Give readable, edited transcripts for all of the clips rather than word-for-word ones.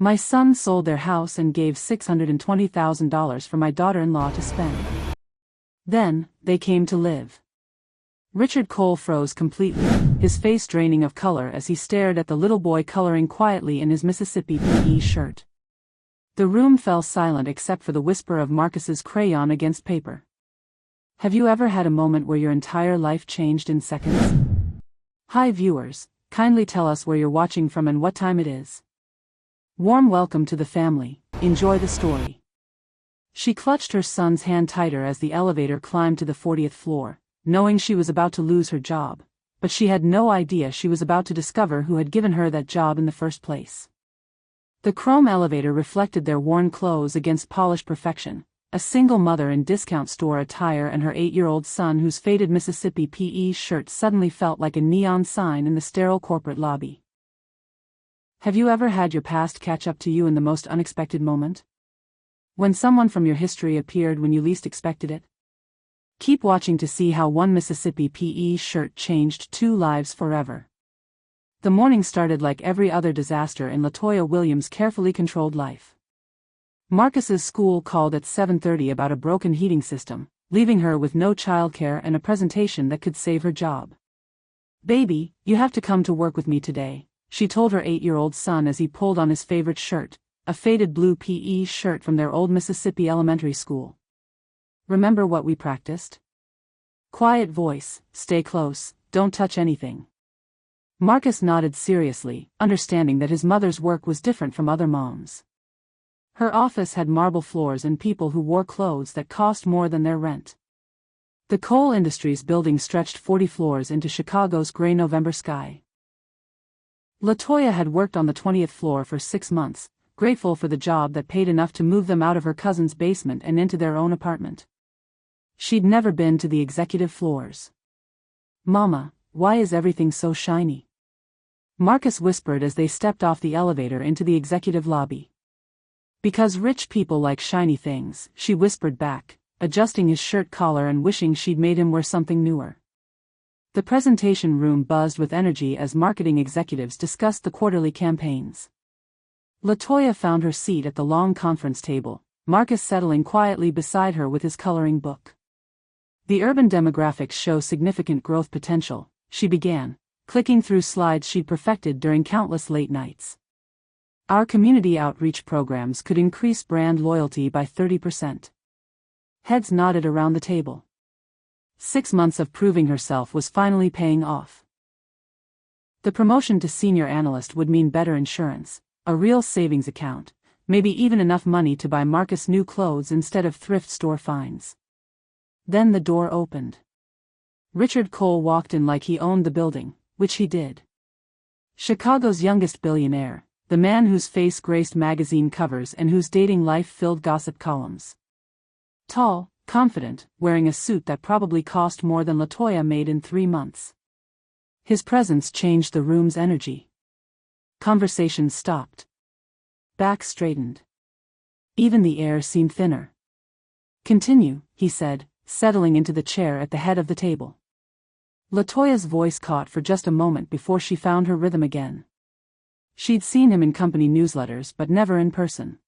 My son sold their house and gave $620,000 for my daughter-in-law to spend. Then, they came to live. Richard Cole froze completely, his face draining of color as he stared at the little boy coloring quietly in his Mississippi PE shirt. The room fell silent except for the whisper of Marcus's crayon against paper. Have you ever had a moment where your entire life changed in seconds? Hi viewers, kindly tell us where you're watching from and what time it is. Warm welcome to the family, enjoy the story. She clutched her son's hand tighter as the elevator climbed to the 40th floor, knowing she was about to lose her job, but she had no idea she was about to discover who had given her that job in the first place. The chrome elevator reflected their worn clothes against polished perfection, a single mother in discount store attire and her 8-year-old son whose faded Mississippi PE shirt suddenly felt like a neon sign in the sterile corporate lobby. Have you ever had your past catch up to you in the most unexpected moment? When someone from your history appeared when you least expected it? Keep watching to see how one Mississippi PE shirt changed 2 lives forever. The morning started like every other disaster in LaToya Williams' carefully controlled life. Marcus's school called at 7:30 about a broken heating system, leaving her with no childcare and a presentation that could save her job. "Baby, you have to come to work with me today," she told her 8-year-old son as he pulled on his favorite shirt, a faded blue PE shirt from their old Mississippi elementary school. "Remember what we practiced?" Quiet voice, "Stay close, don't touch anything." Marcus nodded seriously, understanding that his mother's work was different from other moms. Her office had marble floors and people who wore clothes that cost more than their rent. The Cole Industries building stretched 40 floors into Chicago's gray November sky. LaToya had worked on the 20th floor for 6 months, grateful for the job that paid enough to move them out of her cousin's basement and into their own apartment. She'd never been to the executive floors. "Mama, why is everything so shiny?" Marcus whispered as they stepped off the elevator into the executive lobby. "Because rich people like shiny things," she whispered back, adjusting his shirt collar and wishing she'd made him wear something newer. The presentation room buzzed with energy as marketing executives discussed the quarterly campaigns. LaToya found her seat at the long conference table, Marcus settling quietly beside her with his coloring book. "The urban demographics show significant growth potential," she began, clicking through slides she'd perfected during countless late nights. "Our community outreach programs could increase brand loyalty by 30%. Heads nodded around the table. 6 months of proving herself was finally paying off. The promotion to senior analyst would mean better insurance, a real savings account, maybe even enough money to buy Marcus new clothes instead of thrift store finds. Then the door opened. Richard Cole walked in like he owned the building, which he did. Chicago's youngest billionaire, the man whose face graced magazine covers and whose dating life filled gossip columns. Tall, confident, wearing a suit that probably cost more than LaToya made in 3 months. His presence changed the room's energy. Conversations stopped. Backs straightened. Even the air seemed thinner. "Continue," he said, settling into the chair at the head of the table. LaToya's voice caught for just a moment before she found her rhythm again. She'd seen him in company newsletters but never in person.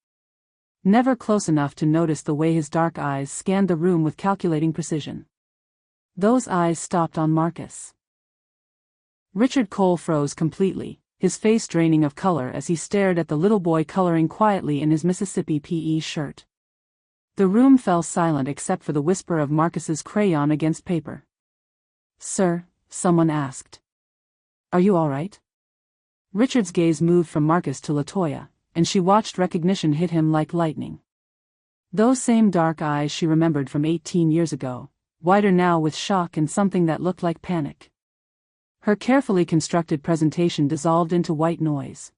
Never close enough to notice the way his dark eyes scanned the room with calculating precision. Those eyes stopped on Marcus. Richard Cole froze completely, his face draining of color as he stared at the little boy coloring quietly in his Mississippi PE shirt. The room fell silent except for the whisper of Marcus's crayon against paper. "Sir," someone asked. "Are you all right?" Richard's gaze moved from Marcus to LaToya, and she watched recognition hit him like lightning. Those same dark eyes she remembered from 18 years ago, wider now with shock and something that looked like panic. Her carefully constructed presentation dissolved into white noise.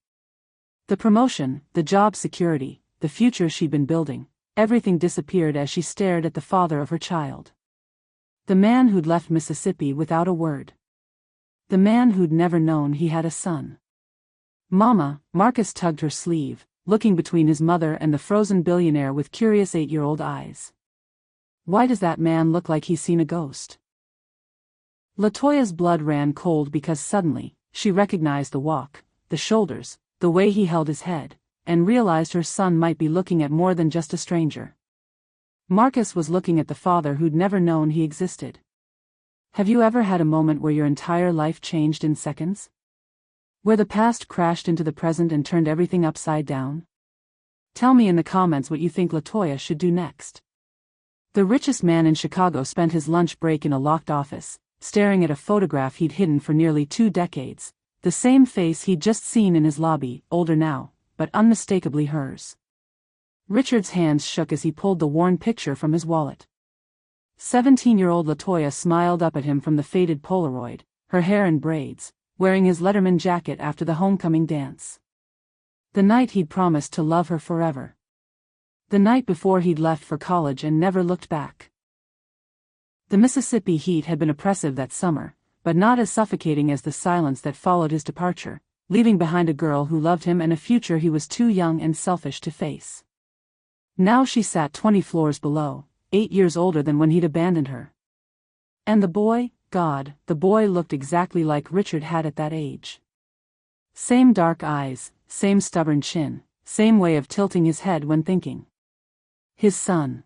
The promotion, the job security, the future she'd been building, everything disappeared as she stared at the father of her child. The man who'd left Mississippi without a word. The man who'd never known he had a son. "Mama," Marcus tugged her sleeve, looking between his mother and the frozen billionaire with curious 8-year-old eyes. "Why does that man look like he's seen a ghost?" LaToya's blood ran cold because suddenly, she recognized the walk, the shoulders, the way he held his head, and realized her son might be looking at more than just a stranger. Marcus was looking at the father who'd never known he existed. Have you ever had a moment where your entire life changed in seconds? Where the past crashed into the present and turned everything upside down? Tell me in the comments what you think LaToya should do next. The richest man in Chicago spent his lunch break in a locked office, staring at a photograph he'd hidden for nearly 2 decades, the same face he'd just seen in his lobby, older now, but unmistakably hers. Richard's hands shook as he pulled the worn picture from his wallet. 17-year-old LaToya smiled up at him from the faded Polaroid, her hair in braids, wearing his Letterman jacket after the homecoming dance. The night he'd promised to love her forever. The night before he'd left for college and never looked back. The Mississippi heat had been oppressive that summer, but not as suffocating as the silence that followed his departure, leaving behind a girl who loved him and a future he was too young and selfish to face. Now she sat 20 floors below, 8 years older than when he'd abandoned her. And the boy, God, the boy looked exactly like Richard had at that age. Same dark eyes, same stubborn chin, same way of tilting his head when thinking. His son.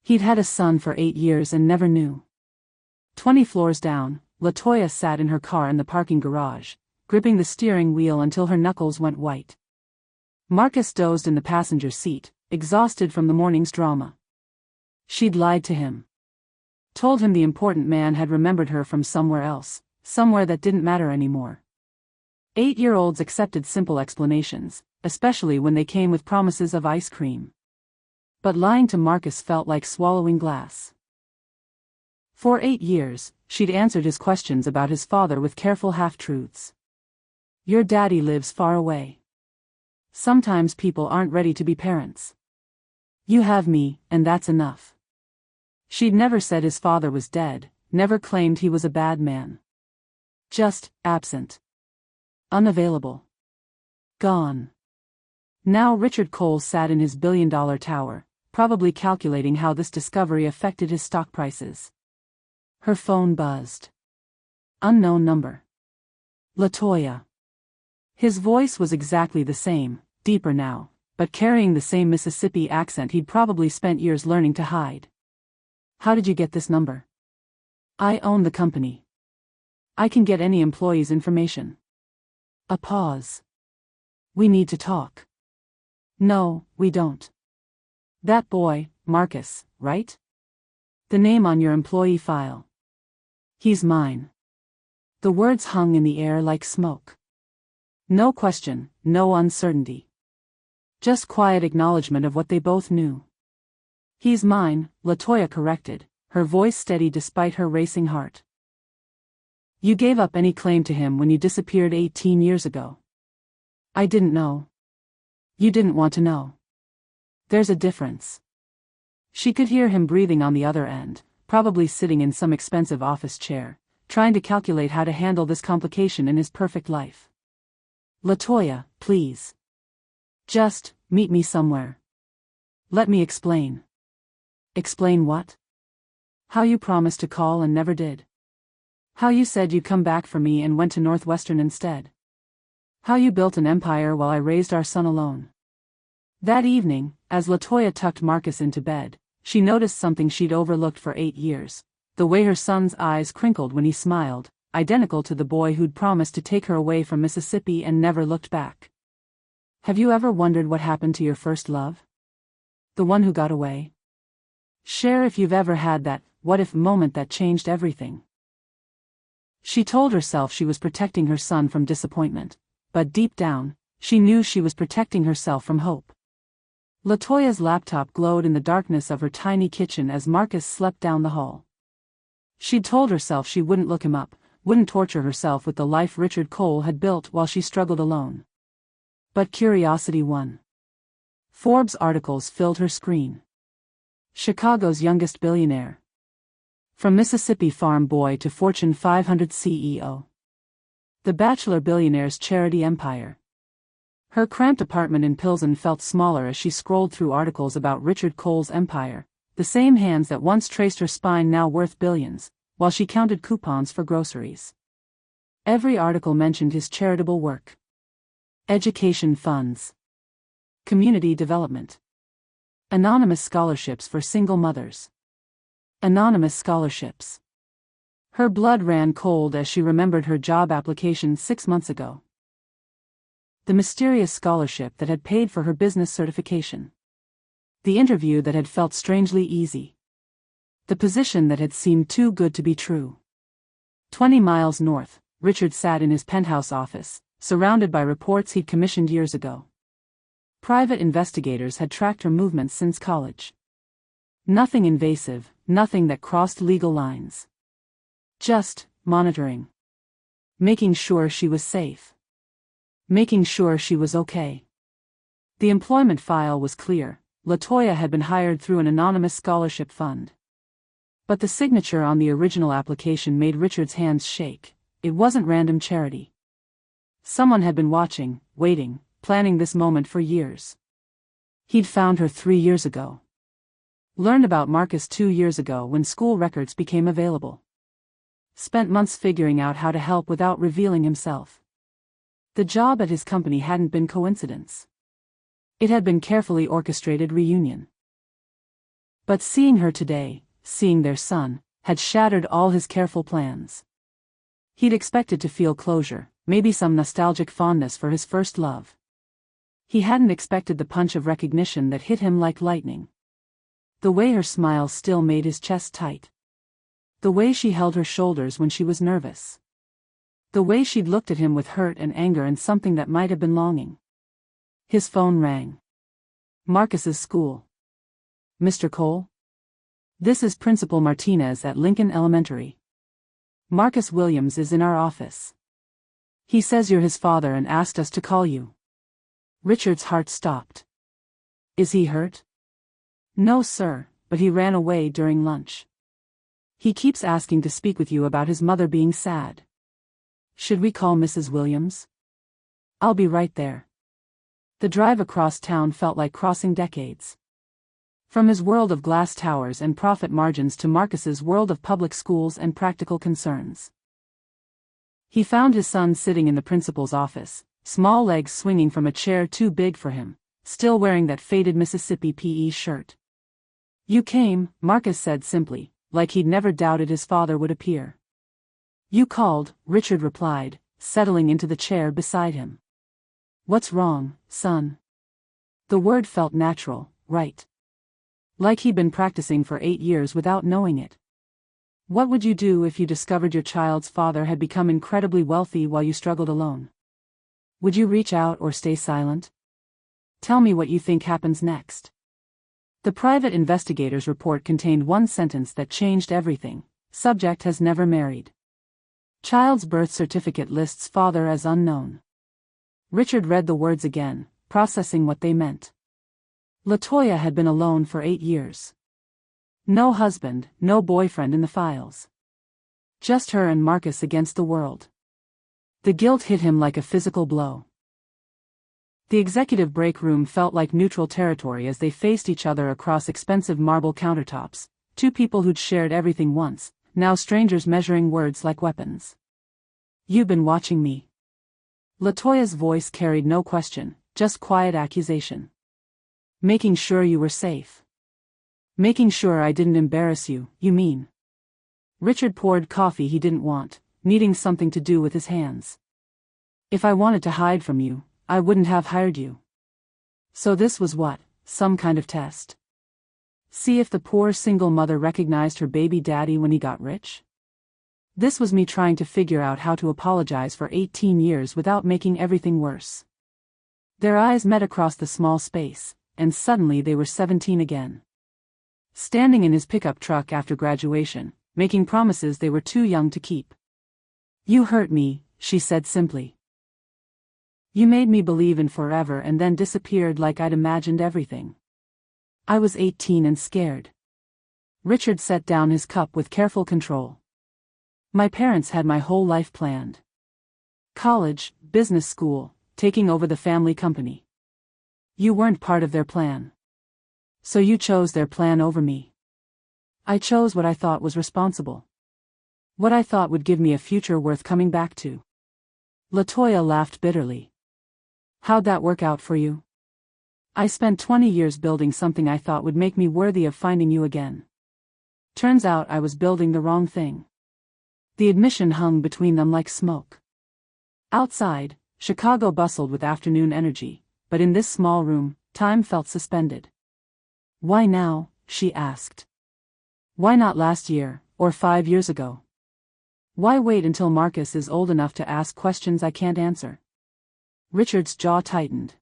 He'd had a son for 8 years and never knew. 20 floors down, LaToya sat in her car in the parking garage, gripping the steering wheel until her knuckles went white. Marcus dozed in the passenger seat, exhausted from the morning's drama. She'd lied to him. Told him the important man had remembered her from somewhere else, somewhere that didn't matter anymore. 8-year-olds accepted simple explanations, especially when they came with promises of ice cream. But lying to Marcus felt like swallowing glass. For 8 years, she'd answered his questions about his father with careful half-truths. Your daddy lives far away. Sometimes people aren't ready to be parents. You have me, and that's enough. She'd never said his father was dead, never claimed he was a bad man. Just, absent. Unavailable. Gone. Now Richard Cole sat in his billion-dollar tower, probably calculating how this discovery affected his stock prices. Her phone buzzed. Unknown number. LaToya. His voice was exactly the same, deeper now, but carrying the same Mississippi accent he'd probably spent years learning to hide. How did you get this number? I own the company. I can get any employee's information. A pause. We need to talk. No, we don't. That boy, Marcus, right? The name on your employee file. He's mine. The words hung in the air like smoke. No question, no uncertainty. Just quiet acknowledgement of what they both knew. He's mine, LaToya corrected, her voice steady despite her racing heart. You gave up any claim to him when you disappeared 18 years ago. I didn't know. You didn't want to know. There's a difference. She could hear him breathing on the other end, probably sitting in some expensive office chair, trying to calculate how to handle this complication in his perfect life. LaToya, please. Just, meet me somewhere. Let me explain. Explain what? How you promised to call and never did. How you said you'd come back for me and went to Northwestern instead. How you built an empire while I raised our son alone. That evening, as LaToya tucked Marcus into bed, she noticed something she'd overlooked for 8 years, the way her son's eyes crinkled when he smiled, identical to the boy who'd promised to take her away from Mississippi and never looked back. Have you ever wondered what happened to your first love? The one who got away? Share if you've ever had that what-if moment that changed everything. She told herself she was protecting her son from disappointment, but deep down, she knew she was protecting herself from hope. LaToya's laptop glowed in the darkness of her tiny kitchen as Marcus slept down the hall. She'd told herself she wouldn't look him up, wouldn't torture herself with the life Richard Cole had built while she struggled alone. But curiosity won. Forbes articles filled her screen. Chicago's youngest billionaire. From Mississippi farm boy to Fortune 500 CEO. The Bachelor billionaire's charity empire. Her cramped apartment in Pilsen felt smaller as she scrolled through articles about Richard Cole's empire, the same hands that once traced her spine now worth billions, while she counted coupons for groceries. Every article mentioned his charitable work. Education funds. Community development. Anonymous scholarships for single mothers. Anonymous scholarships. Her blood ran cold as she remembered her job application 6 months ago. The mysterious scholarship that had paid for her business certification. The interview that had felt strangely easy. The position that had seemed too good to be true. 20 miles north, Richard sat in his penthouse office, surrounded by reports he'd commissioned years ago. Private investigators had tracked her movements since college. Nothing invasive, nothing that crossed legal lines. Just monitoring. Making sure she was safe. Making sure she was okay. The employment file was clear. LaToya had been hired through an anonymous scholarship fund. But the signature on the original application made Richard's hands shake. It wasn't random charity. Someone had been watching, waiting, planning this moment for years. He'd found her 3 years ago. Learned about Marcus 2 years ago when school records became available. Spent months figuring out how to help without revealing himself. The job at his company hadn't been coincidence. It had been carefully orchestrated reunion. But seeing her today, seeing their son, had shattered all his careful plans. He'd expected to feel closure, maybe some nostalgic fondness for his first love. He hadn't expected the punch of recognition that hit him like lightning. The way her smile still made his chest tight. The way she held her shoulders when she was nervous. The way she'd looked at him with hurt and anger and something that might have been longing. His phone rang. Marcus's school. Mr. Cole? This is Principal Martinez at Lincoln Elementary. Marcus Williams is in our office. He says you're his father and asked us to call you. Richard's heart stopped. Is he hurt? No, sir, but he ran away during lunch. He keeps asking to speak with you about his mother being sad. Should we call Mrs. Williams? I'll be right there. The drive across town felt like crossing decades. From his world of glass towers and profit margins to Marcus's world of public schools and practical concerns. He found his son sitting in the principal's office, small legs swinging from a chair too big for him, still wearing that faded Mississippi PE shirt. You came, Marcus said simply, like he'd never doubted his father would appear. You called, Richard replied, settling into the chair beside him. What's wrong, son? The word felt natural, right? Like he'd been practicing for 8 years without knowing it. What would you do if you discovered your child's father had become incredibly wealthy while you struggled alone? Would you reach out or stay silent? Tell me what you think happens next. The private investigator's report contained one sentence that changed everything. Subject has never married. Child's birth certificate lists father as unknown. Richard read the words again, processing what they meant. LaToya had been alone for 8 years. No husband, no boyfriend in the files. Just her and Marcus against the world. The guilt hit him like a physical blow. The executive break room felt like neutral territory as they faced each other across expensive marble countertops, two people who'd shared everything once, now strangers measuring words like weapons. You've been watching me. LaToya's voice carried no question, just quiet accusation. Making sure you were safe. Making sure I didn't embarrass you, you mean? Richard poured coffee he didn't want, needing something to do with his hands. If I wanted to hide from you, I wouldn't have hired you. So this was what, some kind of test? See if the poor single mother recognized her baby daddy when he got rich? This was me trying to figure out how to apologize for 18 years without making everything worse. Their eyes met across the small space, and suddenly they were 17 again. Standing in his pickup truck after graduation, making promises they were too young to keep. You hurt me, she said simply. You made me believe in forever and then disappeared like I'd imagined everything. I was 18 and scared. Richard set down his cup with careful control. My parents had my whole life planned. College, business school, taking over the family company. You weren't part of their plan. So you chose their plan over me. I chose what I thought was responsible. What I thought would give me a future worth coming back to. LaToya laughed bitterly. How'd that work out for you? I spent 20 years building something I thought would make me worthy of finding you again. Turns out I was building the wrong thing. The admission hung between them like smoke. Outside, Chicago bustled with afternoon energy, but in this small room, time felt suspended. Why now? She asked. Why not last year, or 5 years ago? Why wait until Marcus is old enough to ask questions I can't answer? Richard's jaw tightened.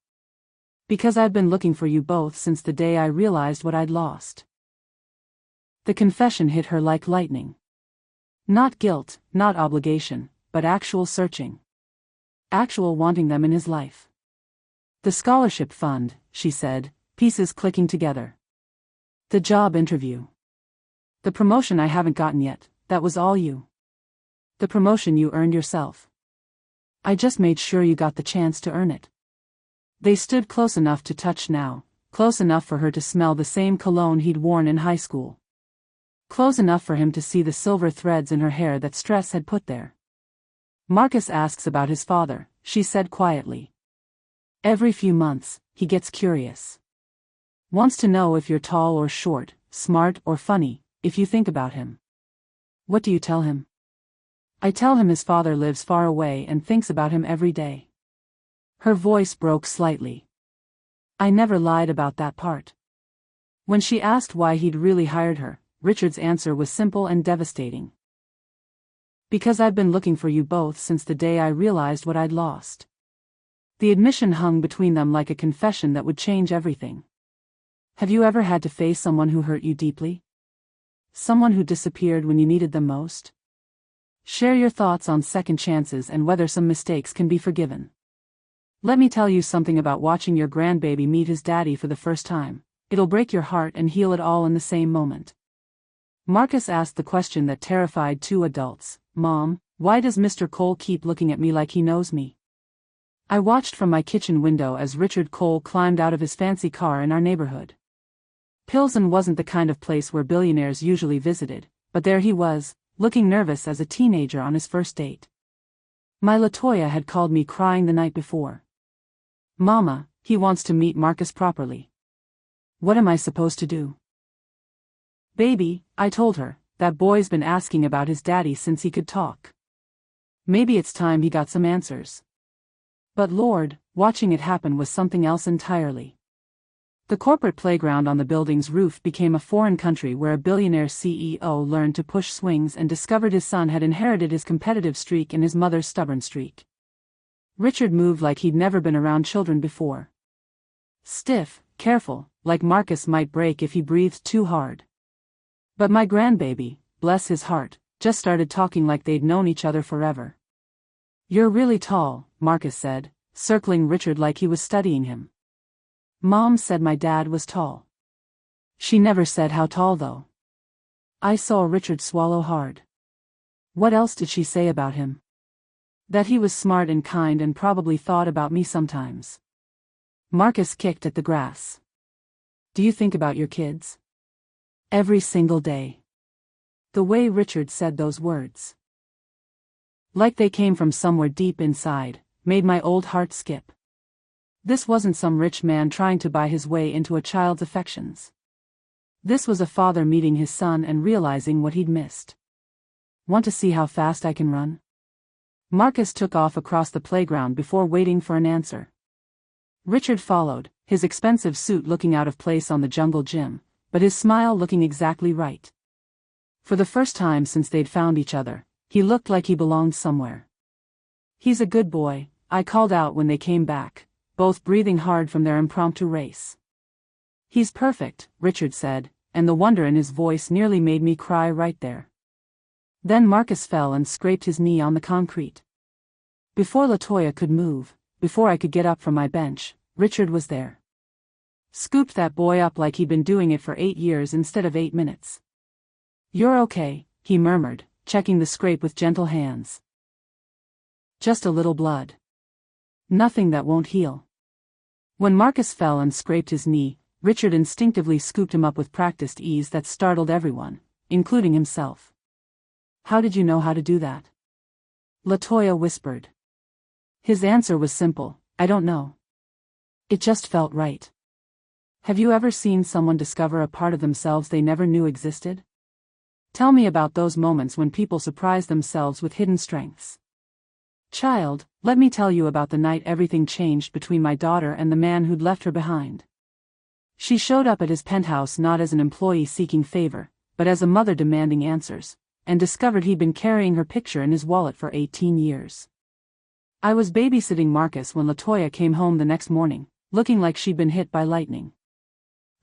Because I've been looking for you both since the day I realized what I'd lost. The confession hit her like lightning. Not guilt, not obligation, but actual searching. Actual wanting them in his life. The scholarship fund, she said, pieces clicking together. The job interview. The promotion I haven't gotten yet, that was all you. The promotion you earned yourself. I just made sure you got the chance to earn it. They stood close enough to touch now, close enough for her to smell the same cologne he'd worn in high school. Close enough for him to see the silver threads in her hair that stress had put there. Marcus asks about his father, she said quietly. Every few months, he gets curious. Wants to know if you're tall or short, smart or funny, if you think about him. What do you tell him? I tell him his father lives far away and thinks about him every day. Her voice broke slightly. I never lied about that part. When she asked why he'd really hired her, Richard's answer was simple and devastating. Because I've been looking for you both since the day I realized what I'd lost. The admission hung between them like a confession that would change everything. Have you ever had to face someone who hurt you deeply? Someone who disappeared when you needed them most? Share your thoughts on second chances and whether some mistakes can be forgiven. Let me tell you something about watching your grandbaby meet his daddy for the first time. It'll break your heart and heal it all in the same moment. Marcus asked the question that terrified two adults. Mom, why does Mr. Cole keep looking at me like he knows me? I watched from my kitchen window as Richard Cole climbed out of his fancy car in our neighborhood. Pilsen wasn't the kind of place where billionaires usually visited, but there he was, looking nervous as a teenager on his first date. My Latoya had called me crying the night before. Mama, he wants to meet Marcus properly. What am I supposed to do? Baby, I told her, that boy's been asking about his daddy since he could talk. Maybe it's time he got some answers. But Lord, watching it happen was something else entirely. The corporate playground on the building's roof became a foreign country where a billionaire CEO learned to push swings and discovered his son had inherited his competitive streak and his mother's stubborn streak. Richard moved like he'd never been around children before. Stiff, careful, like Marcus might break if he breathed too hard. But my grandbaby, bless his heart, just started talking like they'd known each other forever. You're really tall, Marcus said, circling Richard like he was studying him. Mom said my dad was tall. She never said how tall though. I saw Richard swallow hard. What else did she say about him? That he was smart and kind and probably thought about me sometimes. Marcus kicked at the grass. Do you think about your kids? Every single day. The way Richard said those words, like they came from somewhere deep inside, made my old heart skip. This wasn't some rich man trying to buy his way into a child's affections. This was a father meeting his son and realizing what he'd missed. Want to see how fast I can run? Marcus took off across the playground before waiting for an answer. Richard followed, his expensive suit looking out of place on the jungle gym, but his smile looking exactly right. For the first time since they'd found each other, he looked like he belonged somewhere. He's a good boy, I called out when they came back, both breathing hard from their impromptu race. He's perfect, Richard said, and the wonder in his voice nearly made me cry right there. Then Marcus fell and scraped his knee on the concrete. Before Latoya could move, before I could get up from my bench, Richard was there. Scooped that boy up like he'd been doing it for 8 years instead of 8 minutes. You're okay, he murmured, checking the scrape with gentle hands. Just a little blood. Nothing that won't heal. When Marcus fell and scraped his knee, Richard instinctively scooped him up with practiced ease that startled everyone, including himself. How did you know how to do that? Latoya whispered. His answer was simple, I don't know. It just felt right. Have you ever seen someone discover a part of themselves they never knew existed? Tell me about those moments when people surprise themselves with hidden strengths. Child, let me tell you about the night everything changed between my daughter and the man who'd left her behind. She showed up at his penthouse not as an employee seeking favor, but as a mother demanding answers, and discovered he'd been carrying her picture in his wallet for 18 years. I was babysitting Marcus when LaToya came home the next morning, looking like she'd been hit by lightning.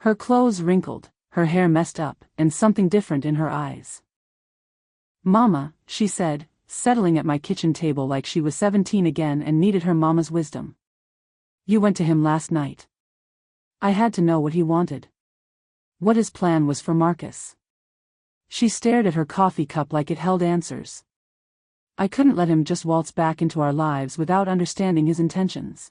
Her clothes wrinkled, her hair messed up, and something different in her eyes. "Mama," she said, settling at my kitchen table like she was 17 again and needed her mama's wisdom. "You went to him last night." I had to know what he wanted. What his plan was for Marcus. She stared at her coffee cup like it held answers. I couldn't let him just waltz back into our lives without understanding his intentions.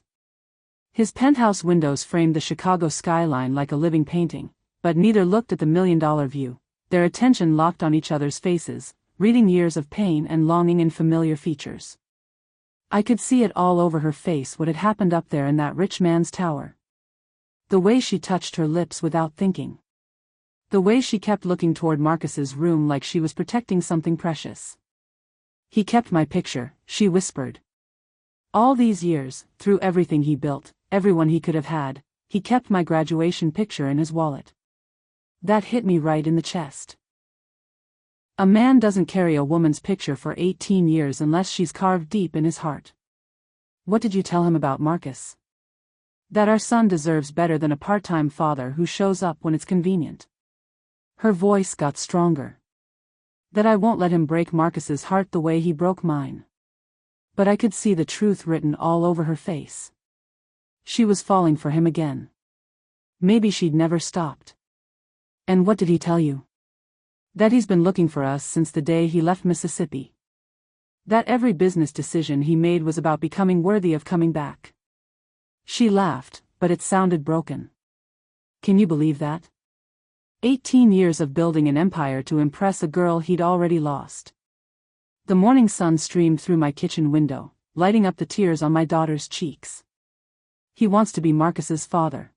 His penthouse windows framed the Chicago skyline like a living painting, but neither looked at the million-dollar view, their attention locked on each other's faces, reading years of pain and longing in familiar features. I could see it all over her face what had happened up there in that rich man's tower. The way she touched her lips without thinking. The way she kept looking toward Marcus's room like she was protecting something precious. "He kept my picture," she whispered. "All these years, through everything he built, everyone he could have had, he kept my graduation picture in his wallet." That hit me right in the chest. A man doesn't carry a woman's picture for 18 years unless she's carved deep in his heart. "What did you tell him about Marcus?" "That our son deserves better than a part-time father who shows up when it's convenient." Her voice got stronger. "That I won't let him break Marcus's heart the way he broke mine." But I could see the truth written all over her face. She was falling for him again. Maybe she'd never stopped. "And what did he tell you?" "That he's been looking for us since the day he left Mississippi. That every business decision he made was about becoming worthy of coming back." She laughed, but it sounded broken. Can you believe that? 18 years of building an empire to impress a girl he'd already lost. The morning sun streamed through my kitchen window, lighting up the tears on my daughter's cheeks. He wants to be Marcus's father.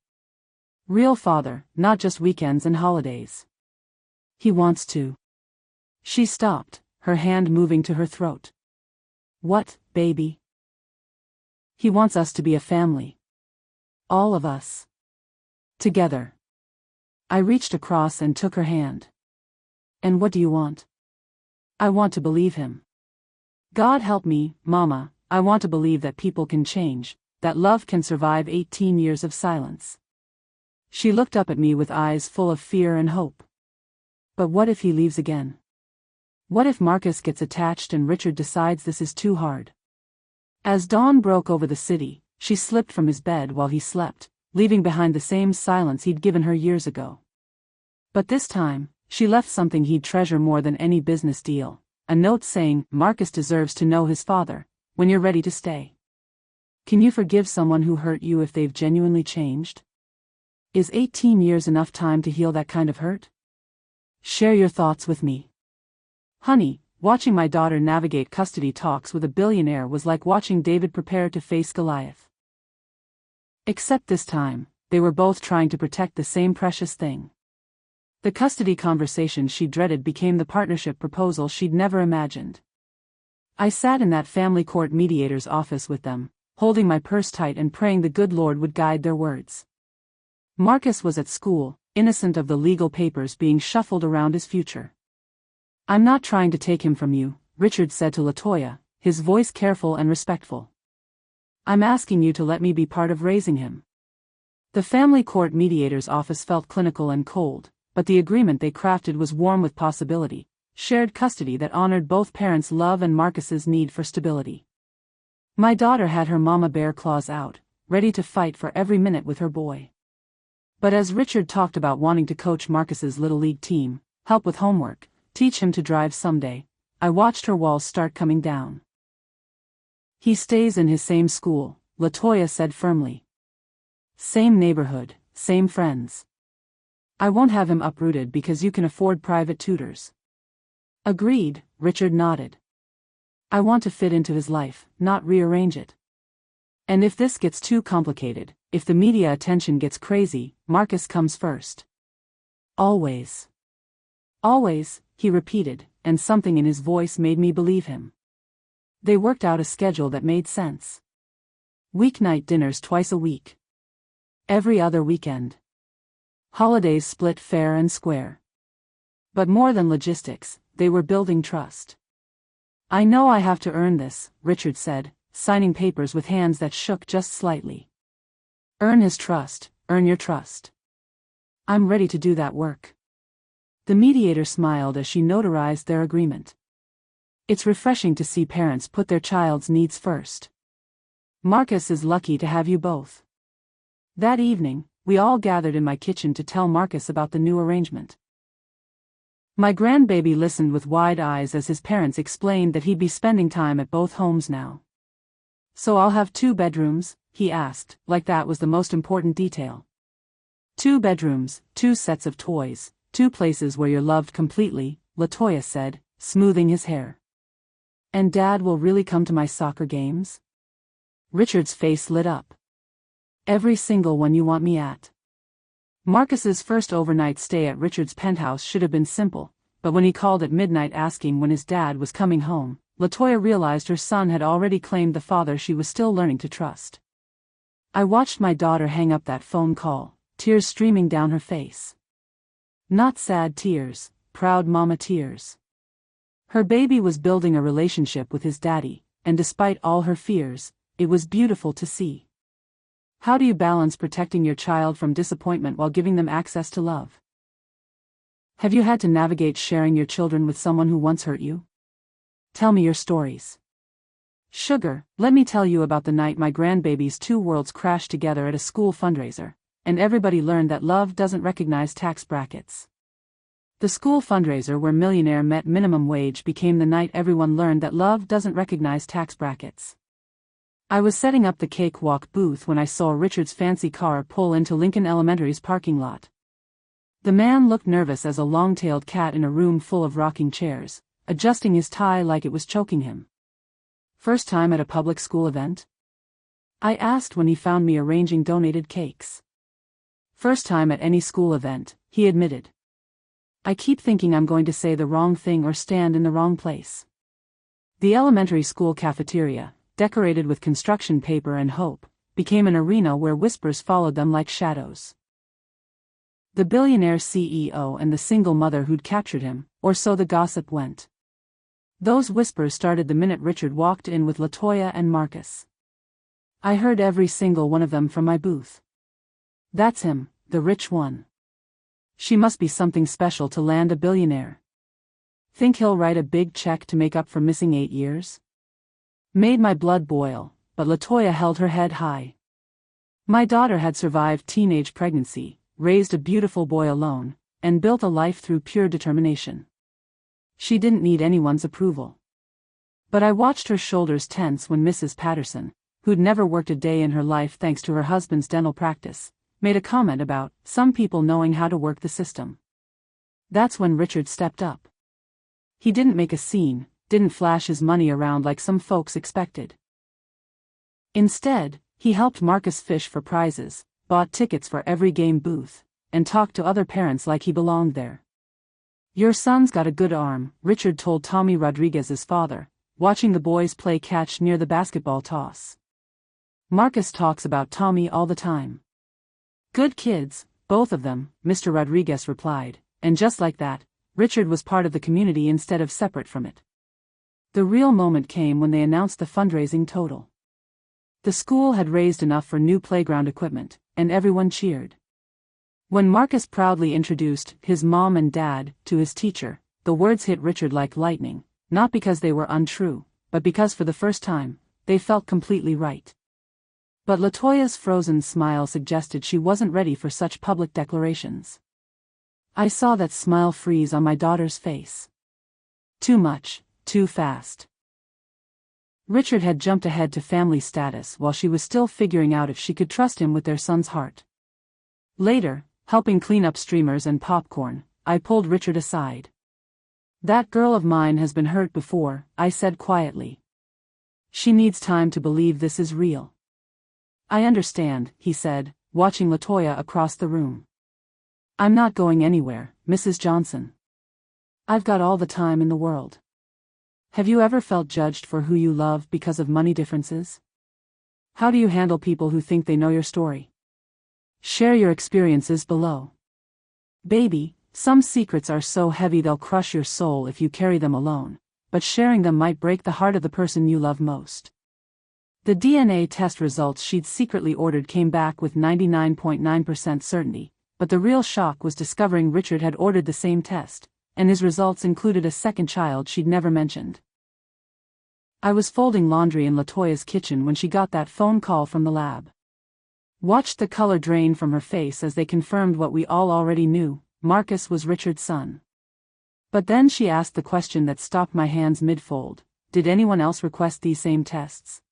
Real father, not just weekends and holidays. He wants to. She stopped, her hand moving to her throat. "What, baby?" "He wants us to be a family. All of us. Together." I reached across and took her hand. "And what do you want?" "I want to believe him. God help me, Mama, I want to believe that people can change, that love can survive 18 years of silence." She looked up at me with eyes full of fear and hope. "But what if he leaves again? What if Marcus gets attached and Richard decides this is too hard?" As dawn broke over the city, she slipped from his bed while he slept, leaving behind the same silence he'd given her years ago. But this time, she left something he'd treasure more than any business deal, a note saying, "Marcus deserves to know his father, when you're ready to stay." Can you forgive someone who hurt you if they've genuinely changed? Is 18 years enough time to heal that kind of hurt? Share your thoughts with me. Honey, watching my daughter navigate custody talks with a billionaire was like watching David prepare to face Goliath. Except this time, they were both trying to protect the same precious thing. The custody conversation she dreaded became the partnership proposal she'd never imagined. I sat in that family court mediator's office with them, holding my purse tight and praying the good Lord would guide their words. Marcus was at school, innocent of the legal papers being shuffled around his future. "I'm not trying to take him from you," Richard said to LaToya, his voice careful and respectful. "I'm asking you to let me be part of raising him." The family court mediator's office felt clinical and cold, but the agreement they crafted was warm with possibility, shared custody that honored both parents' love and Marcus's need for stability. My daughter had her mama bear claws out, ready to fight for every minute with her boy. But as Richard talked about wanting to coach Marcus's little league team, help with homework, teach him to drive someday, I watched her walls start coming down. "He stays in his same school," LaToya said firmly. "Same neighborhood, same friends. I won't have him uprooted because you can afford private tutors." "Agreed," Richard nodded. "I want to fit into his life, not rearrange it. And if this gets too complicated, if the media attention gets crazy, Marcus comes first. Always. Always, he repeated, and something in his voice made me believe him. They worked out a schedule that made sense. Weeknight dinners twice a week. Every other weekend. Holidays split fair and square. But more than logistics, they were building trust. I know I have to earn this, Richard said, signing papers with hands that shook just slightly. Earn his trust, earn your trust. I'm ready to do that work. The mediator smiled as she notarized their agreement. It's refreshing to see parents put their child's needs first. Marcus is lucky to have you both. That evening, we all gathered in my kitchen to tell Marcus about the new arrangement. My grandbaby listened with wide eyes as his parents explained that he'd be spending time at both homes now. So I'll have 2 bedrooms, he asked, like that was the most important detail. 2 bedrooms, 2 sets of toys, 2 places where you're loved completely, LaToya said, smoothing his hair. And Dad will really come to my soccer games? Richard's face lit up. Every single one you want me at. Marcus's first overnight stay at Richard's penthouse should have been simple, but when he called at midnight asking when his dad was coming home, LaToya realized her son had already claimed the father she was still learning to trust. I watched my daughter hang up that phone call, tears streaming down her face. Not sad tears, proud mama tears. Her baby was building a relationship with his daddy, and despite all her fears, it was beautiful to see. How do you balance protecting your child from disappointment while giving them access to love? Have you had to navigate sharing your children with someone who once hurt you? Tell me your stories. Sugar, let me tell you about the night my grandbaby's 2 worlds crashed together at a school fundraiser, and everybody learned that love doesn't recognize tax brackets. The school fundraiser where Millionaire Met Minimum Wage became the night everyone learned that love doesn't recognize tax brackets. I was setting up the cakewalk booth when I saw Richard's fancy car pull into Lincoln Elementary's parking lot. The man looked nervous as a long-tailed cat in a room full of rocking chairs, adjusting his tie like it was choking him. First time at a public school event? I asked when he found me arranging donated cakes. First time at any school event, he admitted. I keep thinking I'm going to say the wrong thing or stand in the wrong place. The elementary school cafeteria, decorated with construction paper and hope, became an arena where whispers followed them like shadows. The billionaire CEO and the single mother who'd captured him, or so the gossip went. Those whispers started the minute Richard walked in with LaToya and Marcus. I heard every single one of them from my booth. That's him, the rich one. She must be something special to land a billionaire. Think he'll write a big check to make up for missing 8 years? Made my blood boil, but LaToya held her head high. My daughter had survived teenage pregnancy, raised a beautiful boy alone, and built a life through pure determination. She didn't need anyone's approval. But I watched her shoulders tense when Mrs. Patterson, who'd never worked a day in her life thanks to her husband's dental practice, made a comment about some people knowing how to work the system. That's when Richard stepped up. He didn't make a scene, didn't flash his money around like some folks expected. Instead, he helped Marcus fish for prizes, bought tickets for every game booth, and talked to other parents like he belonged there. Your son's got a good arm, Richard told Tommy Rodriguez's father, watching the boys play catch near the basketball toss. Marcus talks about Tommy all the time. Good kids, both of them, Mr. Rodriguez replied, and just like that, Richard was part of the community instead of separate from it. The real moment came when they announced the fundraising total. The school had raised enough for new playground equipment, and everyone cheered. When Marcus proudly introduced his mom and dad to his teacher, the words hit Richard like lightning, not because they were untrue, but because for the first time, they felt completely right. But LaToya's frozen smile suggested she wasn't ready for such public declarations. I saw that smile freeze on my daughter's face. Too much, too fast. Richard had jumped ahead to family status while she was still figuring out if she could trust him with their son's heart. Later, helping clean up streamers and popcorn, I pulled Richard aside. That girl of mine has been hurt before, I said quietly. She needs time to believe this is real. I understand, he said, watching LaToya across the room. I'm not going anywhere, Mrs. Johnson. I've got all the time in the world. Have you ever felt judged for who you love because of money differences? How do you handle people who think they know your story? Share your experiences below. Baby, some secrets are so heavy they'll crush your soul if you carry them alone, but sharing them might break the heart of the person you love most. The DNA test results she'd secretly ordered came back with 99.9% certainty, but the real shock was discovering Richard had ordered the same test, and his results included a second child she'd never mentioned. I was folding laundry in LaToya's kitchen when she got that phone call from the lab. Watched the color drain from her face as they confirmed what we all already knew: Marcus was Richard's son. But then she asked the question that stopped my hands mid-fold: did anyone else request these same tests?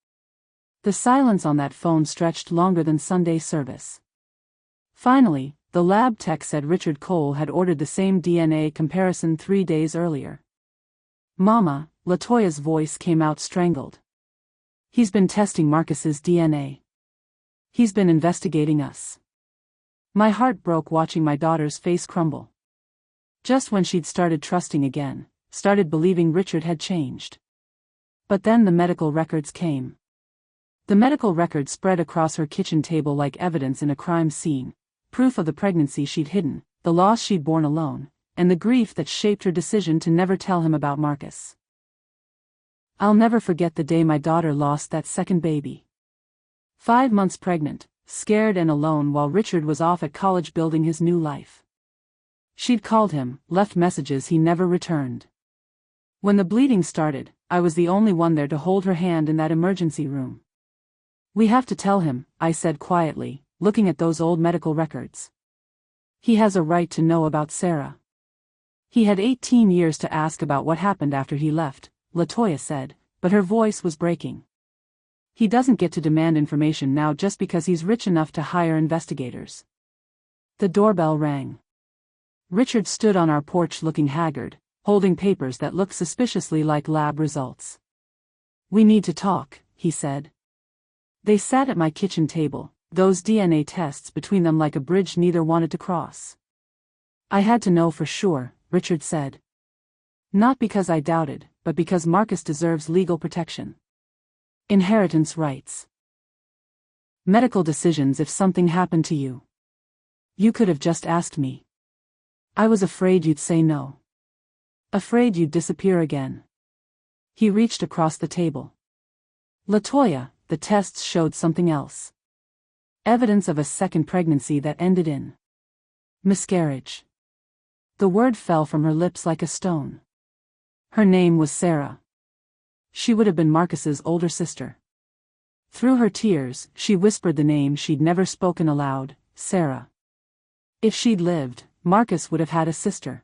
The silence on that phone stretched longer than Sunday service. Finally, the lab tech said Richard Cole had ordered the same DNA comparison 3 days earlier. Mama, LaToya's voice came out strangled. He's been testing Marcus's DNA. He's been investigating us. My heart broke watching my daughter's face crumble. Just when she'd started trusting again, started believing Richard had changed. But then the medical records came. The medical records spread across her kitchen table like evidence in a crime scene, proof of the pregnancy she'd hidden, the loss she'd borne alone, and the grief that shaped her decision to never tell him about Marcus. I'll never forget the day my daughter lost that second baby. 5 months pregnant, scared and alone while Richard was off at college building his new life. She'd called him, left messages he never returned. When the bleeding started, I was the only one there to hold her hand in that emergency room. We have to tell him, I said quietly, looking at those old medical records. He has a right to know about Sarah. He had 18 years to ask about what happened after he left, LaToya said, but her voice was breaking. He doesn't get to demand information now just because he's rich enough to hire investigators. The doorbell rang. Richard stood on our porch looking haggard, holding papers that looked suspiciously like lab results. We need to talk, he said. They sat at my kitchen table, those DNA tests between them like a bridge neither wanted to cross. I had to know for sure, Richard said. Not because I doubted, but because Marcus deserves legal protection. Inheritance rights. Medical decisions if something happened to you. You could have just asked me. I was afraid you'd say no. Afraid you'd disappear again. He reached across the table. LaToya, the tests showed something else. Evidence of a second pregnancy that ended in miscarriage. The word fell from her lips like a stone. Her name was Sarah. She would have been Marcus's older sister. Through her tears, she whispered the name she'd never spoken aloud, Sarah. If she'd lived, Marcus would have had a sister.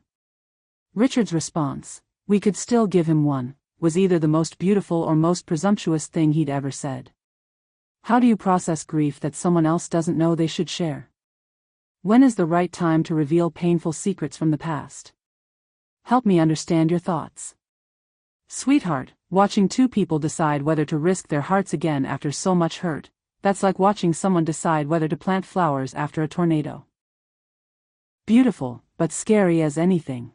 Richard's response, we could still give him one, was either the most beautiful or most presumptuous thing he'd ever said. How do you process grief that someone else doesn't know they should share? When is the right time to reveal painful secrets from the past? Help me understand your thoughts. Sweetheart, watching two people decide whether to risk their hearts again after so much hurt, that's like watching someone decide whether to plant flowers after a tornado. Beautiful, but scary as anything.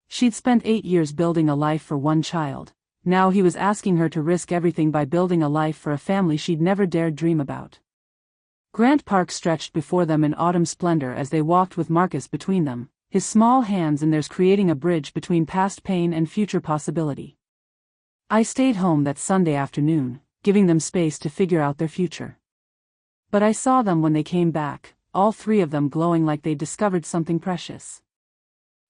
She'd spent 8 years building a life for one child. Now he was asking her to risk everything by building a life for a family she'd never dared dream about. Grant Park stretched before them in autumn splendor as they walked with Marcus between them, his small hands in theirs creating a bridge between past pain and future possibility. I stayed home that Sunday afternoon, giving them space to figure out their future. But I saw them when they came back, all three of them glowing like they'd discovered something precious.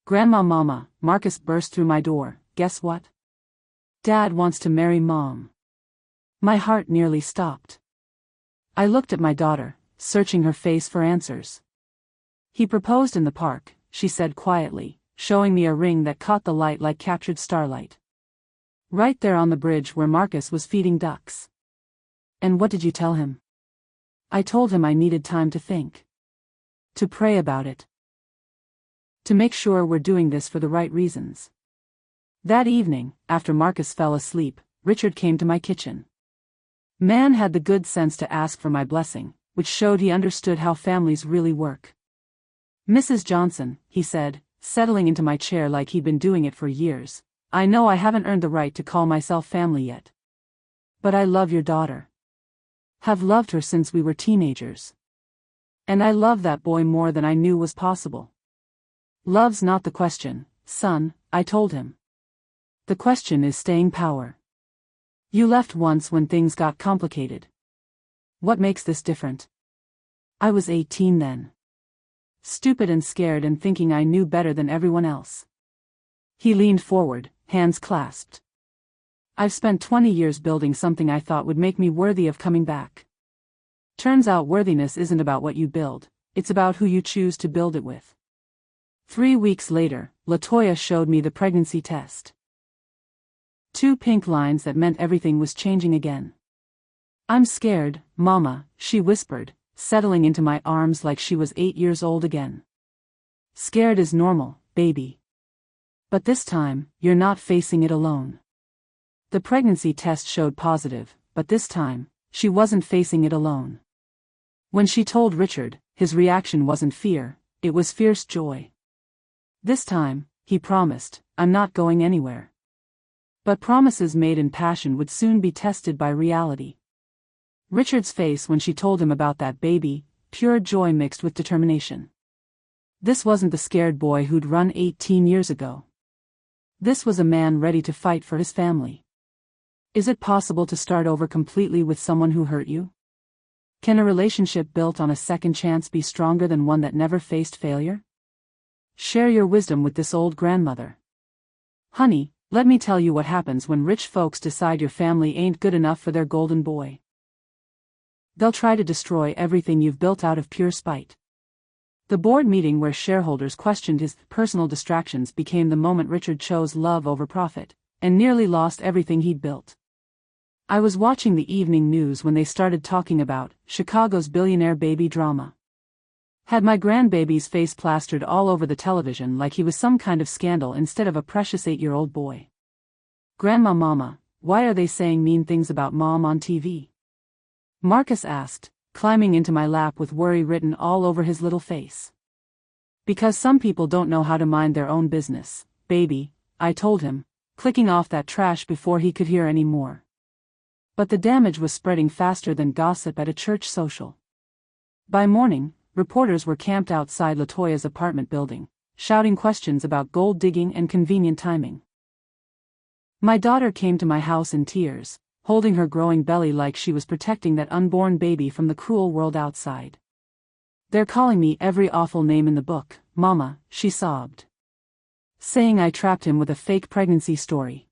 Grandma Mama, Marcus burst through my door, guess what? Dad wants to marry Mom. My heart nearly stopped. I looked at my daughter, searching her face for answers. He proposed in the park, she said quietly, showing me a ring that caught the light like captured starlight. Right there on the bridge where Marcus was feeding ducks. And what did you tell him? I told him I needed time to think. To pray about it. To make sure we're doing this for the right reasons. That evening, after Marcus fell asleep, Richard came to my kitchen. Man had the good sense to ask for my blessing, which showed he understood how families really work. "Mrs. Johnson," he said, settling into my chair like he'd been doing it for years, "I know I haven't earned the right to call myself family yet. But I love your daughter. Have loved her since we were teenagers. And I love that boy more than I knew was possible." "Love's not the question, son," I told him. "The question is staying power. You left once when things got complicated. What makes this different?" I was 18 then. Stupid and scared and thinking I knew better than everyone else. He leaned forward, hands clasped. "I've spent 20 years building something I thought would make me worthy of coming back. Turns out worthiness isn't about what you build, it's about who you choose to build it with." 3 weeks later, LaToya showed me the pregnancy test. 2 pink lines that meant everything was changing again. "I'm scared, Mama," she whispered, settling into my arms like she was 8 years old again. "Scared is normal, baby. But this time, you're not facing it alone." The pregnancy test showed positive, but this time, she wasn't facing it alone. When she told Richard, his reaction wasn't fear, it was fierce joy. "This time," he promised, "I'm not going anywhere." But promises made in passion would soon be tested by reality. Richard's face when she told him about that baby, pure joy mixed with determination. This wasn't the scared boy who'd run 18 years ago. This was a man ready to fight for his family. Is it possible to start over completely with someone who hurt you? Can a relationship built on a second chance be stronger than one that never faced failure? Share your wisdom with this old grandmother. Honey, let me tell you what happens when rich folks decide your family ain't good enough for their golden boy. They'll try to destroy everything you've built out of pure spite. The board meeting where shareholders questioned his personal distractions became the moment Richard chose love over profit, and nearly lost everything he'd built. I was watching the evening news when they started talking about Chicago's billionaire baby drama. Had my grandbaby's face plastered all over the television like he was some kind of scandal instead of a precious 8-year-old boy. "Grandma, Mama, why are they saying mean things about Mom on TV?" Marcus asked, climbing into my lap with worry written all over his little face. "Because some people don't know how to mind their own business, baby," I told him, clicking off that trash before he could hear any more. But the damage was spreading faster than gossip at a church social. By morning, reporters were camped outside LaToya's apartment building, shouting questions about gold digging and convenient timing. My daughter came to my house in tears, holding her growing belly like she was protecting that unborn baby from the cruel world outside. "They're calling me every awful name in the book, Mama," she sobbed. "Saying I trapped him with a fake pregnancy story.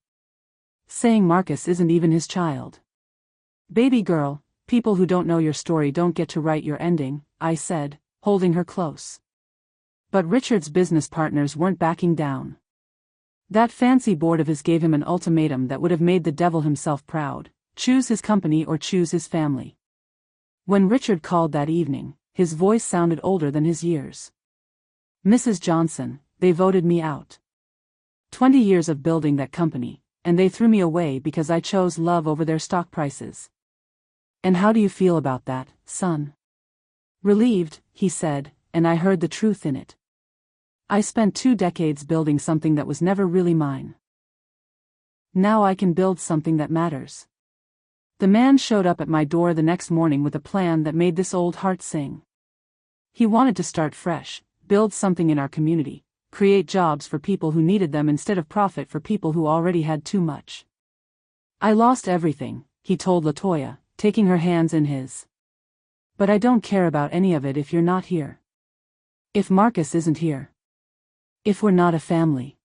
Saying Marcus isn't even his child. Baby girl, people who don't know your story don't get to write your ending," I said, holding her close. But Richard's business partners weren't backing down. That fancy board of his gave him an ultimatum that would have made the devil himself proud: choose his company or choose his family. When Richard called that evening, his voice sounded older than his years. "Mrs. Johnson, they voted me out. 20 years of building that company, and they threw me away because I chose love over their stock prices. And how do you feel about that, son?" "Relieved," he said, and I heard the truth in it. I spent 2 decades building something that was never really mine. Now I can build something that matters. The man showed up at my door the next morning with a plan that made this old heart sing. He wanted to start fresh, build something in our community, create jobs for people who needed them instead of profit for people who already had too much. "I lost everything," he told LaToya, taking her hands in his. "But I don't care about any of it if you're not here. If Marcus isn't here. If we're not a family."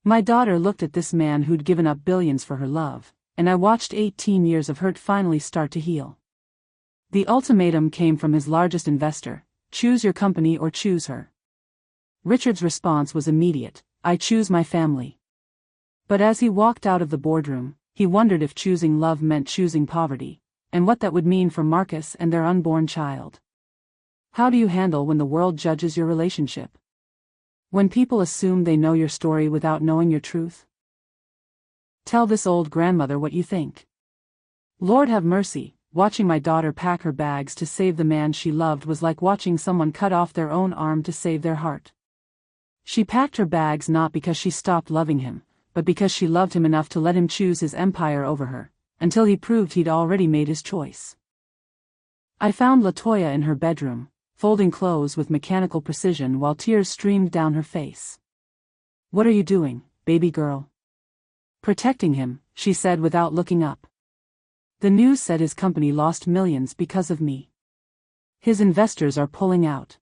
My daughter looked at this man who'd given up billions for her love, and I watched 18 years of hurt finally start to heal. The ultimatum came from his largest investor: choose your company or choose her. Richard's response was immediate: "I choose my family." But as he walked out of the boardroom, he wondered if choosing love meant choosing poverty, and what that would mean for Marcus and their unborn child. How do you handle when the world judges your relationship? When people assume they know your story without knowing your truth? Tell this old grandmother what you think. Lord have mercy, watching my daughter pack her bags to save the man she loved was like watching someone cut off their own arm to save their heart. She packed her bags not because she stopped loving him, but because she loved him enough to let him choose his empire over her, until he proved he'd already made his choice. I found LaToya in her bedroom, folding clothes with mechanical precision while tears streamed down her face. "What are you doing, baby girl?" "Protecting him," she said without looking up. "The news said his company lost millions because of me. His investors are pulling out.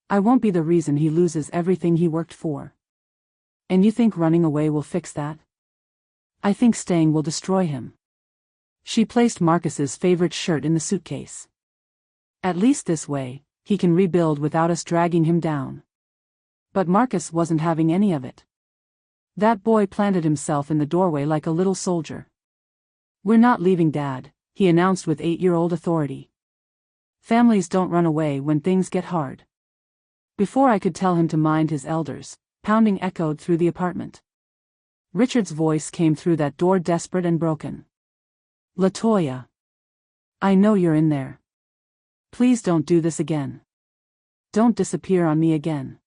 I won't be the reason he loses everything he worked for. And you think running away will fix that? I think staying will destroy him." She placed Marcus's favorite shirt in the suitcase. "At least this way, he can rebuild without us dragging him down." But Marcus wasn't having any of it. That boy planted himself in the doorway like a little soldier. "We're not leaving, Dad," he announced with 8-year-old authority. "Families don't run away when things get hard." Before I could tell him to mind his elders, pounding echoed through the apartment. Richard's voice came through that door, desperate and broken. "LaToya. I know you're in there. Please don't do this again. Don't disappear on me again."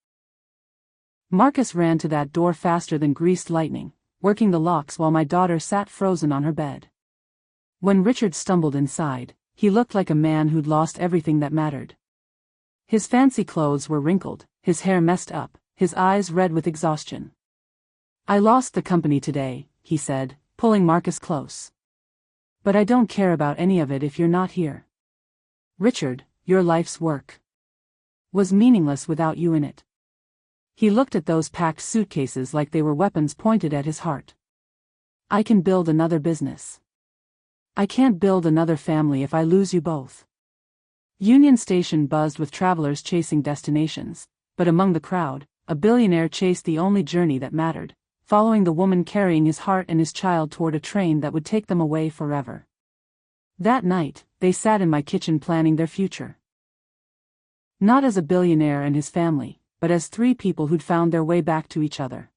Marcus ran to that door faster than greased lightning, working the locks while my daughter sat frozen on her bed. When Richard stumbled inside, he looked like a man who'd lost everything that mattered. His fancy clothes were wrinkled, his hair messed up, his eyes red with exhaustion. "I lost the company today," he said, pulling Marcus close. "But I don't care about any of it if you're not here. Richard, your life's work was meaningless without you in it." He looked at those packed suitcases like they were weapons pointed at his heart. "I can build another business. I can't build another family if I lose you both." Union Station buzzed with travelers chasing destinations, but among the crowd, a billionaire chased the only journey that mattered, following the woman carrying his heart and his child toward a train that would take them away forever. That night, they sat in my kitchen planning their future. Not as a billionaire and his family, but as 3 people who'd found their way back to each other.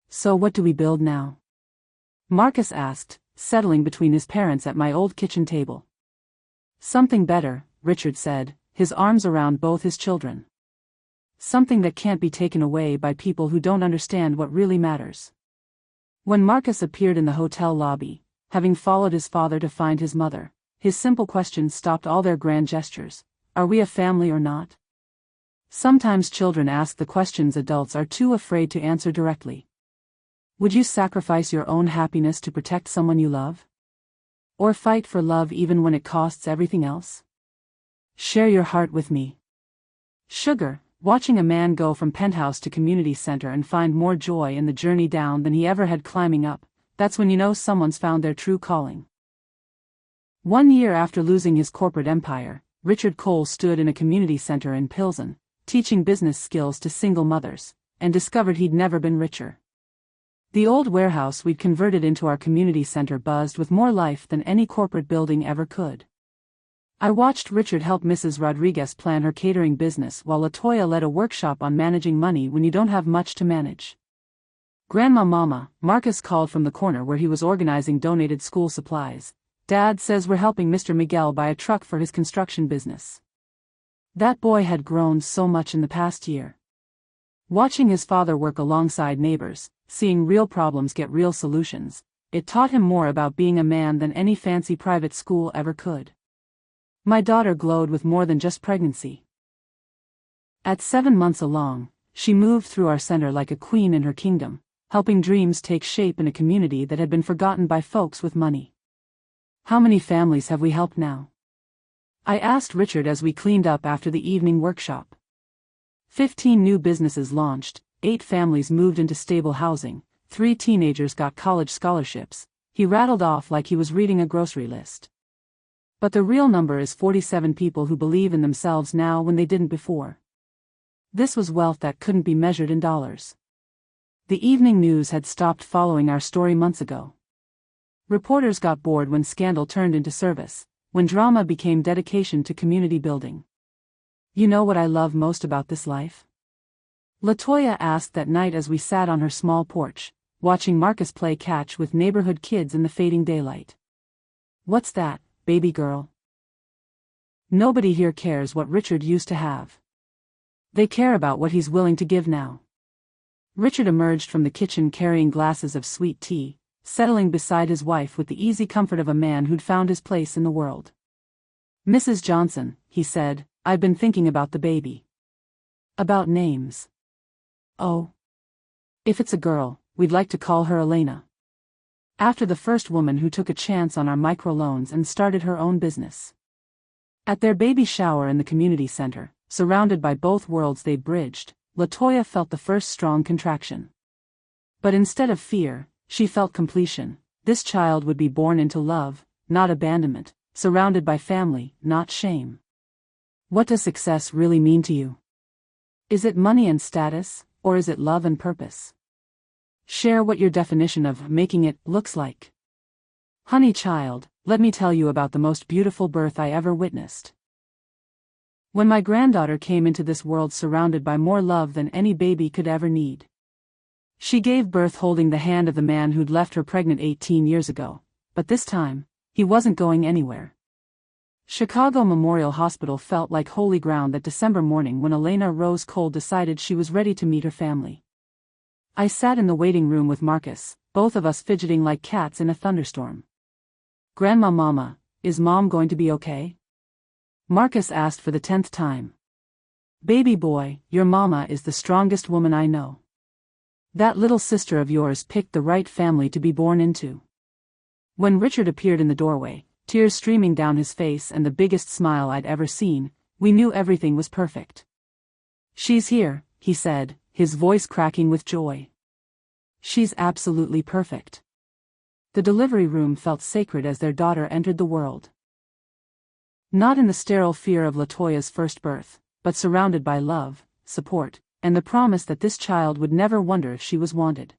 "So what do we build now?" Marcus asked, settling between his parents at my old kitchen table. "Something better," Richard said, his arms around both his children. "Something that can't be taken away by people who don't understand what really matters." When Marcus appeared in the hotel lobby, having followed his father to find his mother, his simple question stopped all their grand gestures. "Are we a family or not?" Sometimes children ask the questions adults are too afraid to answer directly. Would you sacrifice your own happiness to protect someone you love? Or fight for love even when it costs everything else? Share your heart with me. Sugar, watching a man go from penthouse to community center and find more joy in the journey down than he ever had climbing up, that's when you know someone's found their true calling. 1 year after losing his corporate empire, Richard Cole stood in a community center in Pilsen, teaching business skills to single mothers, and discovered he'd never been richer. The old warehouse we'd converted into our community center buzzed with more life than any corporate building ever could. I watched Richard help Mrs. Rodriguez plan her catering business while LaToya led a workshop on managing money when you don't have much to manage. "Grandma Mama," Marcus called from the corner where he was organizing donated school supplies. "Dad says we're helping Mr. Miguel buy a truck for his construction business." That boy had grown so much in the past year. Watching his father work alongside neighbors, seeing real problems get real solutions, it taught him more about being a man than any fancy private school ever could. My daughter glowed with more than just pregnancy. At 7 months along, she moved through our center like a queen in her kingdom, helping dreams take shape in a community that had been forgotten by folks with money. "How many families have we helped now?" I asked Richard as we cleaned up after the evening workshop. 15 new businesses launched, 8 families moved into stable housing, 3 teenagers got college scholarships. He rattled off like he was reading a grocery list. But the real number is 47 people who believe in themselves now when they didn't before. This was wealth that couldn't be measured in dollars. The evening news had stopped following our story months ago. Reporters got bored when scandal turned into service, when drama became dedication to community building. "You know what I love most about this life?" LaToya asked that night as we sat on her small porch, watching Marcus play catch with neighborhood kids in the fading daylight. What's that, baby girl? Nobody here cares what Richard used to have. They care about what he's willing to give now. Richard emerged from the kitchen carrying glasses of sweet tea, settling beside his wife with the easy comfort of a man who'd found his place in the world. "Mrs. Johnson," he said, "I've been thinking about the baby. About names. Oh. If it's a girl, we'd like to call her Elena. After the first woman who took a chance on our microloans and started her own business." At their baby shower in the community center, surrounded by both worlds they bridged, LaToya felt the first strong contraction. But instead of fear, she felt completion. This child would be born into love, not abandonment, surrounded by family, not shame. What does success really mean to you? Is it money and status, or is it love and purpose? Share what your definition of making it looks like. Honey child, let me tell you about the most beautiful birth I ever witnessed. When my granddaughter came into this world surrounded by more love than any baby could ever need. She gave birth holding the hand of the man who'd left her pregnant 18 years ago, but this time, he wasn't going anywhere. Chicago Memorial Hospital felt like holy ground that December morning when Elena Rose Cole decided she was ready to meet her family. I sat in the waiting room with Marcus, both of us fidgeting like cats in a thunderstorm. "Grandma Mama, is Mom going to be okay?" Marcus asked for the 10th time. "Baby boy, your mama is the strongest woman I know. That little sister of yours picked the right family to be born into." When Richard appeared in the doorway, tears streaming down his face and the biggest smile I'd ever seen, we knew everything was perfect. "She's here," he said, his voice cracking with joy. "She's absolutely perfect." The delivery room felt sacred as their daughter entered the world. Not in the sterile fear of LaToya's first birth, but surrounded by love, support, and the promise that this child would never wonder if she was wanted.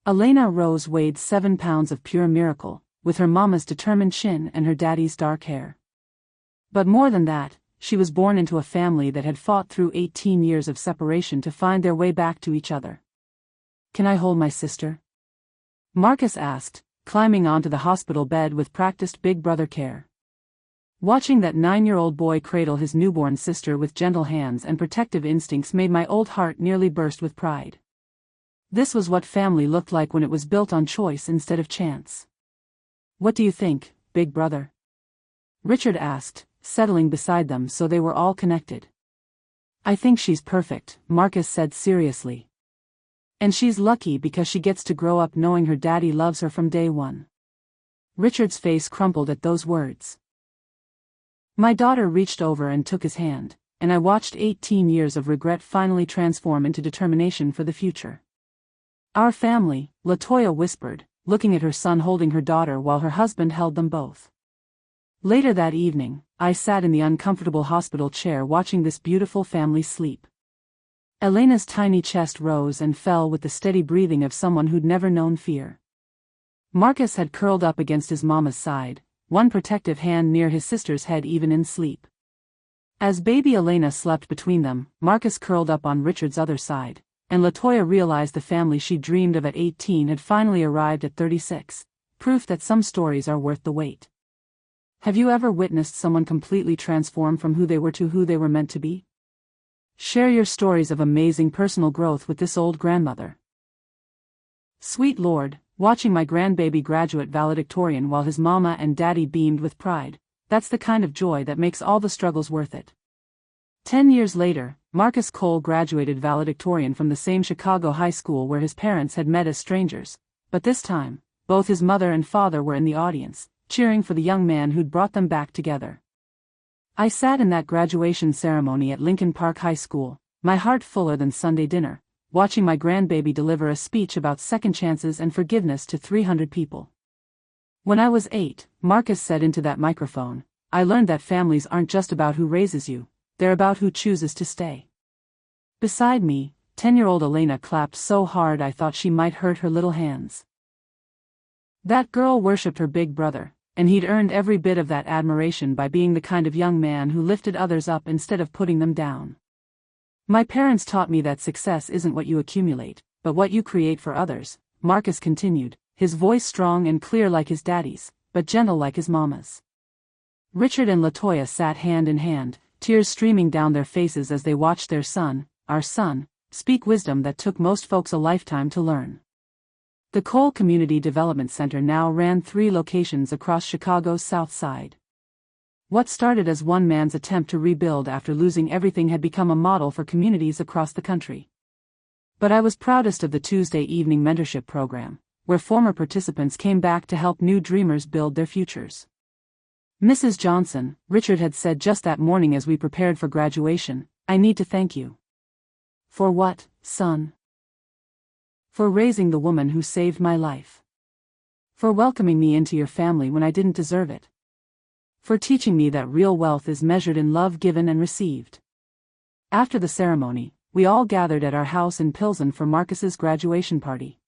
Elena Rose weighed 7 pounds of pure miracle, with her mama's determined chin and her daddy's dark hair. But more than that, she was born into a family that had fought through 18 years of separation to find their way back to each other. "Can I hold my sister?" Marcus asked, climbing onto the hospital bed with practiced big brother care. Watching that 9-year-old boy cradle his newborn sister with gentle hands and protective instincts made my old heart nearly burst with pride. This was what family looked like when it was built on choice instead of chance. "What do you think, big brother?" Richard asked, settling beside them so they were all connected. "I think she's perfect," Marcus said seriously. "And she's lucky because she gets to grow up knowing her daddy loves her from day one." Richard's face crumpled at those words. My daughter reached over and took his hand, and I watched 18 years of regret finally transform into determination for the future. "Our family," LaToya whispered, looking at her son holding her daughter while her husband held them both. Later that evening, I sat in the uncomfortable hospital chair watching this beautiful family sleep. Elena's tiny chest rose and fell with the steady breathing of someone who'd never known fear. Marcus had curled up against his mama's side, one protective hand near his sister's head even in sleep. As baby Elena slept between them, Marcus curled up on Richard's other side, and LaToya realized the family she dreamed of at 18 had finally arrived at 36, proof that some stories are worth the wait. Have you ever witnessed someone completely transform from who they were to who they were meant to be? Share your stories of amazing personal growth with this old grandmother. Sweet Lord, watching my grandbaby graduate valedictorian while his mama and daddy beamed with pride, that's the kind of joy that makes all the struggles worth it. 10 years later, Marcus Cole graduated valedictorian from the same Chicago high school where his parents had met as strangers, but this time, both his mother and father were in the audience, cheering for the young man who'd brought them back together. I sat in that graduation ceremony at Lincoln Park High School, my heart fuller than Sunday dinner, watching my grandbaby deliver a speech about second chances and forgiveness to 300 people. When I was 8, Marcus said into that microphone, "I learned that families aren't just about who raises you, they're about who chooses to stay." Beside me, 10-year-old Elena clapped so hard I thought she might hurt her little hands. That girl worshipped her big brother, and he'd earned every bit of that admiration by being the kind of young man who lifted others up instead of putting them down. My parents taught me that success isn't what you accumulate, but what you create for others, Marcus continued, his voice strong and clear like his daddy's, but gentle like his mama's. Richard and LaToya sat hand in hand, tears streaming down their faces as they watched their son, our son, speak wisdom that took most folks a lifetime to learn. The Cole Community Development Center now ran 3 locations across Chicago's South Side. What started as one man's attempt to rebuild after losing everything had become a model for communities across the country. But I was proudest of the Tuesday evening mentorship program, where former participants came back to help new dreamers build their futures. Mrs. Johnson, Richard had said just that morning as we prepared for graduation, "I need to thank you." "For what, son?" "For raising the woman who saved my life. For welcoming me into your family when I didn't deserve it. For teaching me that real wealth is measured in love given and received." After the ceremony, we all gathered at our house in Pilsen for Marcus's graduation party.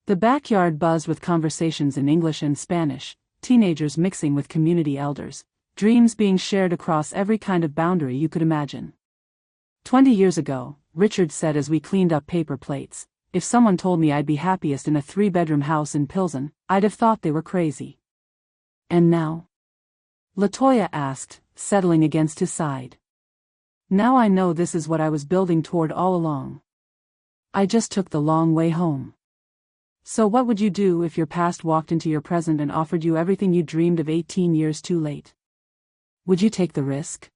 The backyard buzzed with conversations in English and Spanish, teenagers mixing with community elders, dreams being shared across every kind of boundary you could imagine. 20 years ago, Richard said as we cleaned up paper plates, "If someone told me I'd be happiest in a 3-bedroom house in Pilsen, I'd have thought they were crazy." "And now?" LaToya asked, settling against his side. "Now I know this is what I was building toward all along. I just took the long way home." "So what would you do if your past walked into your present and offered you everything you dreamed of 18 years too late? Would you take the risk?"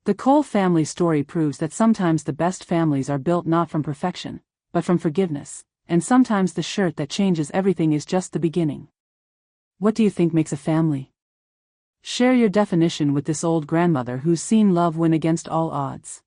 The Cole family story proves that sometimes the best families are built not from perfection, but from forgiveness, and sometimes the shirt that changes everything is just the beginning. What do you think makes a family? Share your definition with this old grandmother who's seen love win against all odds.